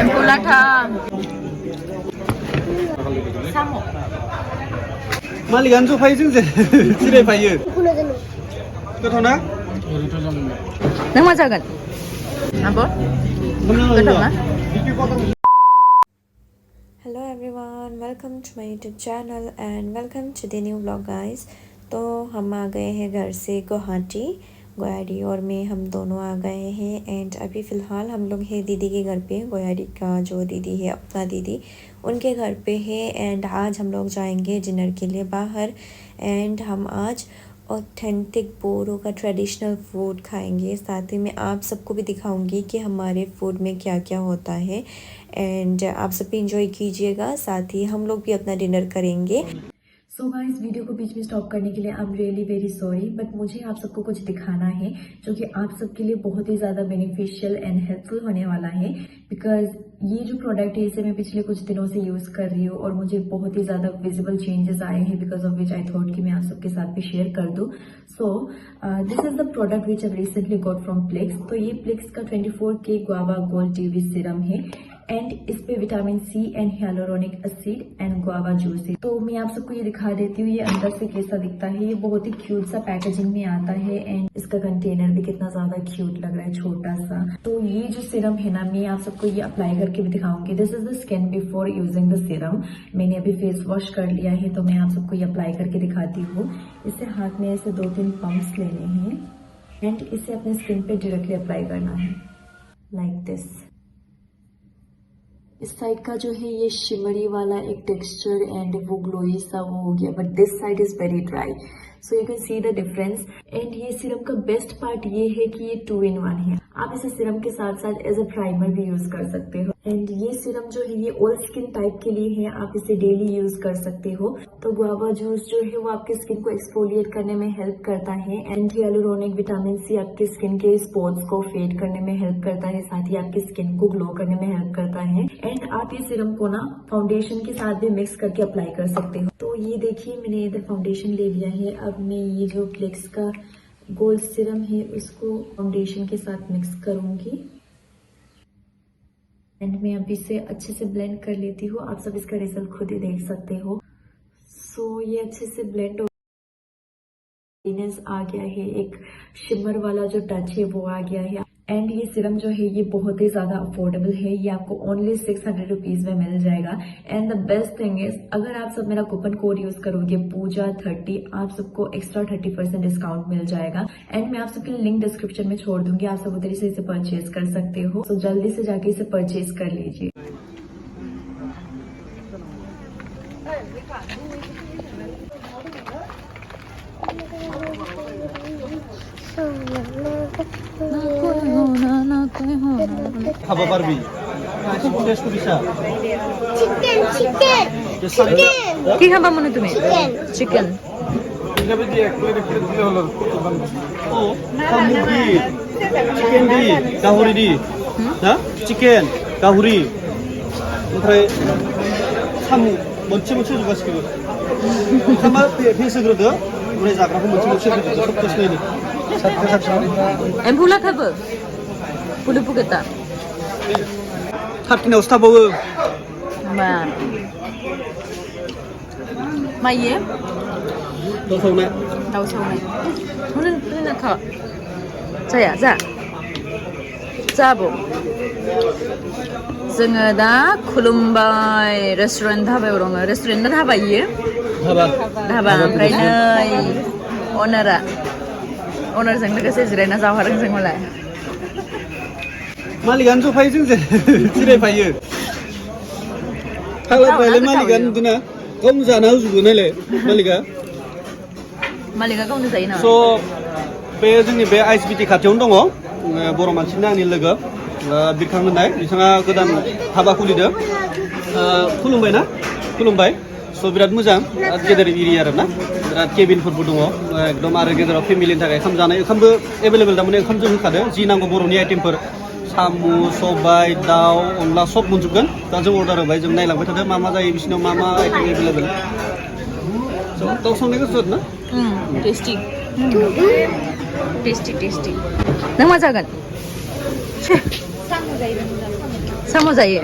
एम्फौ लाथा साम' मालिकानो जफायो जोंजों जिरायफायो गोथाव ना नों मा जागोन आब' गोथाव ना hello everyone, welcome to my YouTube channel and welcome to the new blog guys. तो हम आ गए हैं घर से गोयारी और मैं हम दोनों आ गए हैं एंड अभी फ़िलहाल हम लोग हैं दीदी के घर पे। गोयारी का जो दीदी है अपना दीदी उनके घर पे है एंड आज हम लोग जाएंगे डिनर के लिए बाहर एंड हम आज ऑथेंटिक बोरो का ट्रेडिशनल फूड खाएंगे। साथ ही मैं आप सबको भी दिखाऊंगी कि हमारे फूड में क्या क्या होता है एंड आप सब भी इंजॉय कीजिएगा। साथ ही हम लोग भी अपना डिनर करेंगे। सो गाइस, वीडियो को बीच में स्टॉप करने के लिए I am really very sorry, boat मुझे आप सबको कुछ दिखाना है जो कि आप सबके लिए बहुत ही ज़्यादा बेनिफिशियल एंड हेल्पफुल होने वाला है। बिकॉज ये जो प्रोडक्ट है इसे मैं पिछले कुछ दिनों से यूज़ कर रही हूँ और मुझे बहुत ही ज़्यादा विजिबल चेंजेस आए हैं, because of which I thought कि मैं आप सबके साथ भी शेयर कर दूँ। सो this is the product which I recently got from Plix. तो ये प्लिक्स का 24K guava gold TV serum है एंड इस पे vitamin C and hyaluronic acid and guava juice है। तो मैं आप सबको ये दिखा देती हूँ ये अंदर से कैसा दिखता है। ये बहुत ही क्यूट सा पैकेजिंग में आता है एंड इसका कंटेनर भी कितना ज्यादा क्यूट लग रहा है, छोटा सा। तो ये जो सीरम है ना, मैं आप सबको ये अप्लाई करके भी दिखाऊंगी। दिस इज द स्किन बिफोर यूजिंग द सीरम। मैंने अभी फेस वॉश कर लिया है तो मैं आप सबको ये अप्लाई करके दिखाती हूँ। इसे हाथ में ऐसे 2-3 पंप्स लेने हैं एंड इसे अपने स्किन पे डायरेक्टली अप्लाई करना है लाइक दिस। इस साइड का जो है ये शिमरी वाला एक टेक्सचर एंड वो ग्लोई सा वो हो गया, boat this side is very dry, so you can see the difference. And ये सीरम का बेस्ट पार्ट ये है कि ये 2-in-1 है। आप इसे सीरम के साथ साथ एज अ प्राइमर भी यूज कर सकते हो एंड ये सीरम जो है ये ऑल स्किन टाइप के लिए है, आप इसे डेली यूज कर सकते हो। तो गुआवा जूस जो है वो आपके स्किन को एक्सफोलिएट करने में हेल्प करता है एंड हियालुरोनिक विटामिन सी आपके स्किन के स्पॉट्स को फेड करने में हेल्प करता है, साथ ही आपकी स्किन को ग्लो करने में हेल्प करता है। एंड आप ये सीरम को ना फाउंडेशन के साथ भी मिक्स करके अप्लाई कर सकते हो। तो ये देखिए मैंने इधर फाउंडेशन ले लिया है। अब मैं ये जो फ्लेक्स का गोल्ड सीरम है उसको फाउंडेशन के साथ मिक्स करूंगी एंड मैं अभी से अच्छे से ब्लेंड कर लेती हूँ। आप सब इसका रिजल्ट खुद ही देख सकते हो। सो ये अच्छे से ब्लेंड आ गया है, एक शिमर वाला जो टच है वो आ गया है एंड ये सीरम जो है ये बहुत ही ज्यादा अफोर्डेबल है। ये आपको ओनली 600 रुपीज में मिल जाएगा एंड द बेस्ट थिंग इज अगर आप सब मेरा कूपन कोड यूज करोगे पूजा30, आप सबको एक्स्ट्रा 30% डिस्काउंट मिल जाएगा एंड मैं आप सबके लिए लिंक डिस्क्रिप्शन में छोड़ दूंगी, आप सब उधर से इसे परचेज कर सकते हो। तो जल्दी से जाके इसे परचेज कर लीजिए। Haba Barbie. Tes ko bisa. Chicken. কি খাবা মনে তুমি chicken Gabi dia ekor dia holo. Oh, kamu di. Chicken di, kahuri di. Ha? Chicken, kahuri. ओमफ्राय साम' मोनसे जुगासिनो सामा फेस होग्रोदो ओमफ्राय जाग्राखौ मोनसे होग्रोदो सब टेस्ट नायनो साबसिन एम्फौ लाथाबो पुलु पुगेता 13आवसो थाबावो मा इयो दाउ सावनाय होनो था जाया जाबो जोङो दा खुलुमबाय रेस्टुरेन्ट धाबायाव दङ। रेस्टुरेन्ट ना धाबा इयो धाबा ओमफ्राय नै अनारजों लोगोसे जिरायना जाफादों जों मालाय मालिकानो जफायो जोंजों जिरायफायो फाग्लाफ्रालाय मालिकानो नुदोंना गावनो जाना होजोबो नालाय मालिका गावनो जायो नामा। स' बे जोंनि बे आइएसबिटि खाथियावनो दङ बर' मानसिनि आंनि लोगो बिरखां होननाय, बिथाङा गोदान हाबा खुलिदों। खुलुमबाय स' बिराद मोजां, बिराद गेदेर एरिया आरोना, बिराद केबिनफोरबो दङ एकदम आरो गेजेराव फेमिलिनि थाखाय ओंखाम जानाय ओंखामबो एभेलेबेल थारमाने ओंखामजों होखादो जि नांगौ बर'नि आइटेमफोर साम' सबाय दाउ अनला सब मोनजोबगोन। दा जों अर्डार होबाय, जों नायलांबाय थादों मा जायो बिसिनाव मा आइटेम एभेलेबेल। दाउ संनाय गोसो ना टेस्टि नों मा जागोन साम' जायो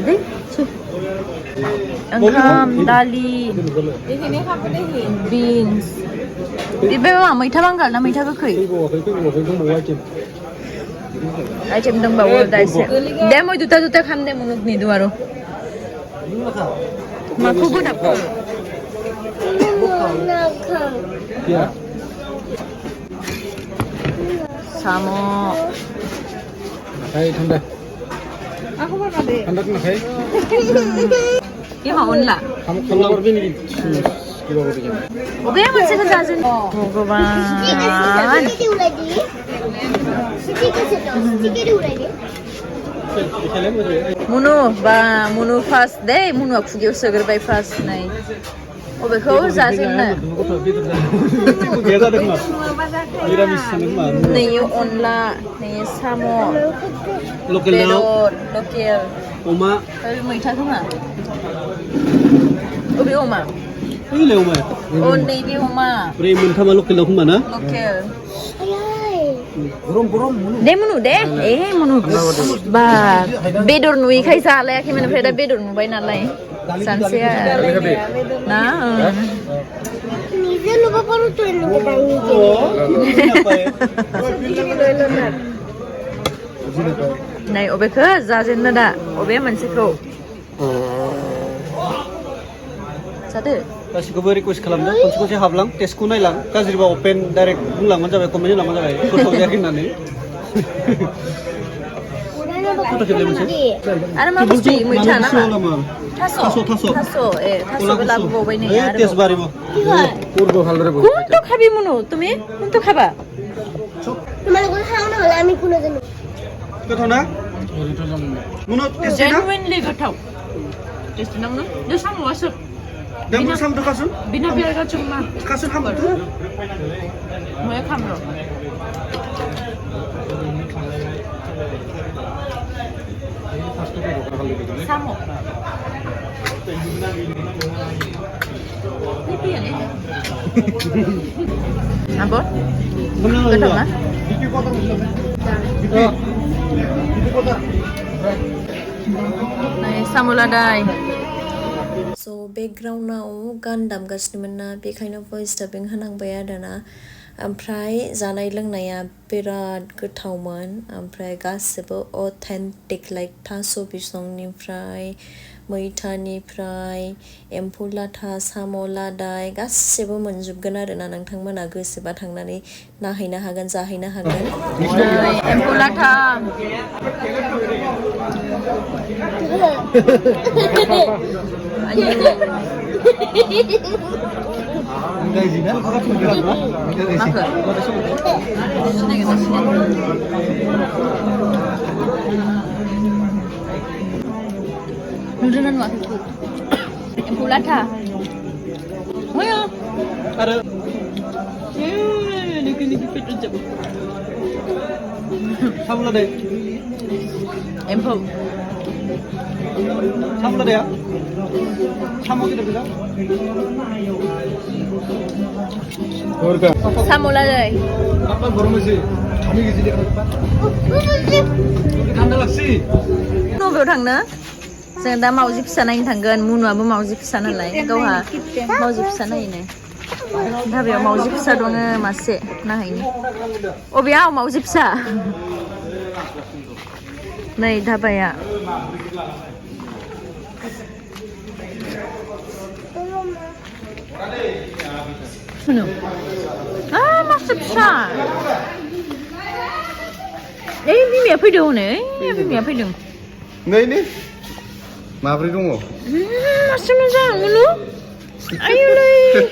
दे ओंखाम दालि बिन्स बे मा मैथा बांगाल ना मैथा गोखै आइटेम दंबावो दा एसे दे মই দুটা খাম দে মনুক নিদো আৰু माखौ बोदाबखो साम' थान्दा थान्दा खोनाखाय ये मा अनला थान्दा हरबे नेকি अबे मोनसेखौ जाजेन भगवान मुनु बा मुनु फार्स्ट दे मुनुआ खुगायाव सोग्रोबाय फार्स्ट नै अबेखौ जाजेननो नैयो अनला नैयो साम' बेदर लकेल अमा मैथा खोमा अबे अमा अ नैबे अमा ओरै मोनथामा लकेल खोमा ना लकेल दे मुनु दे मुनु बा बेदर नुयैखाय जालायाखैमोन ओमफ्राय दा बेदर नुबाय नालाय सानसेया ना নিজে লব পাৰো তো এনেকে দাঙি नै अबेखौ जाजेननो दा अबे मोनसेखौ जादो गासिखौबो रिकुवेस्ट खालामदों खनसे हाबलां टेस्टखौ नायलां गाज्रिबा अपेन डाइरेक्ट बुंलांबानो जाबाय कमेन्ट होलांबानो जाबाय गोथाव जायाखै होननानै आरो मा बुस्थु मैथा नामा थास' ए थास'बो लाबोबावबाय नै आरो टेस्ट बारिबो করবো ভালো রে কোনটো খাবি মুনু তুমি কোনটো খাবা তোমালোকে খাও না হলে আমি কোনে জানি गोथाव ना मुनु टेस्ट ना genuinely गोथाव टेस्ट ना मुनु द साम'आ सोब दा मुनु साम दखासुन बिना बियागा चुम्मा खासुन हाम तु मया खामरो साम' Apa? Betul mah? Nah, samuladai. So backgroundआव गान दामगासिनोमोन ना बेखायनो भइस डाबिं होनांबाय आरोना ओमफ्राय जानाय लोंनाया बिराद गोथावमोन ओमफ्राय गासिबो अथेन्टिक लाइक थास' बिसंनिफ्राय मैथानिफ्राय एम्फौ लाथा साम' लादाय गासिबो मोनजोबगोन आरोना नोंथांमोना गोसोबा थांनानै नायहैनो हागोन जाहैनो हागोन एम्फौ लाथा Nudunan wak Empu lata Maya Ada Niki fit ucap Samula deh Empu Samula deh ya Samu kita bisa Samula deh Apa baru masih kami gizi dia Anda laksi Nubel थांनो जों दा मावजि फिसा नायनो थांगोन मुनुआबो मावजि फिसा नालाय गावहा मावजि फिसा नायनो धाबायाव मावजि फिसा दङ मासे नायहैनो अबेयाव मावजि फिसा नै धाबाया मुनु मासे फिसा बिमाया फैदों हनै बिमाया फैदों Nggak ini Mabri dong masih menjang lu ayo leh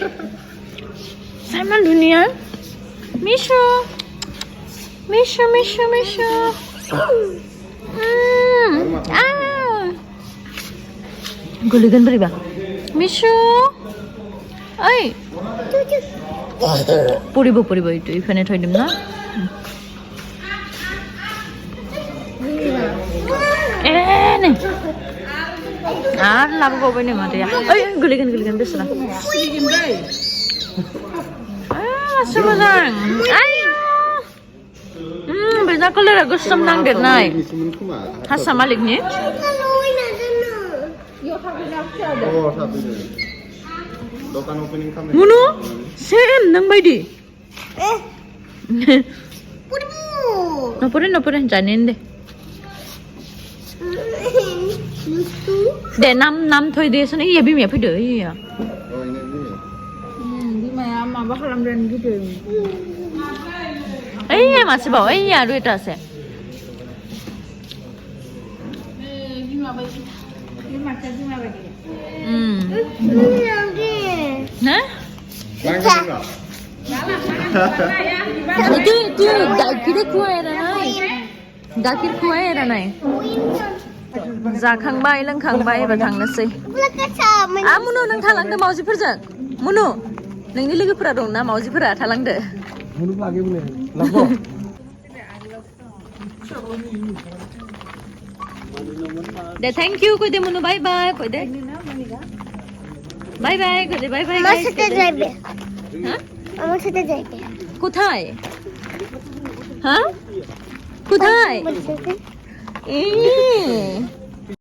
sama dunia Misha guligan beri ba Misha ay puribo itu ifane thoidum na nih labu bawa ini mati ya guligan besar masih menang ayo Nusna kalara gosam nang dernai. Misimun kuma. Hasa Malik ni. Kalau ini ada. Oh, satu ni. Dokan opening kami. Munu, same nang baidi. Purmu. Noporin janin deh. Lucu. Deh nam thoi deh sana iya bim ya pide iya. Oh, ini ni. Bima ama bakalam dan gitu. Iya masih bawa iya duit ase. Ini lagi. Nah? Bangga enggak? Itu dakir kuai ranai. Dakir kuai ranai. Zakangbai loंखांबाय एबा थांनोसै. Pula kacang. Munu nang थालांदो मावजिफोरजों. Munu नोंनि लोगोफोरा दं ना मावजिफोरा थालांदो. Munuk lagi boleh. Lapo. Day thank you कह दे मुनु बाय बाय कह दे बाय बाय कह दे बाय बाय আমার সাথে যাইবে হ্যাঁ আমার সাথে যাইবে কোথায় হ্যাঁ কোথায় বলছে এ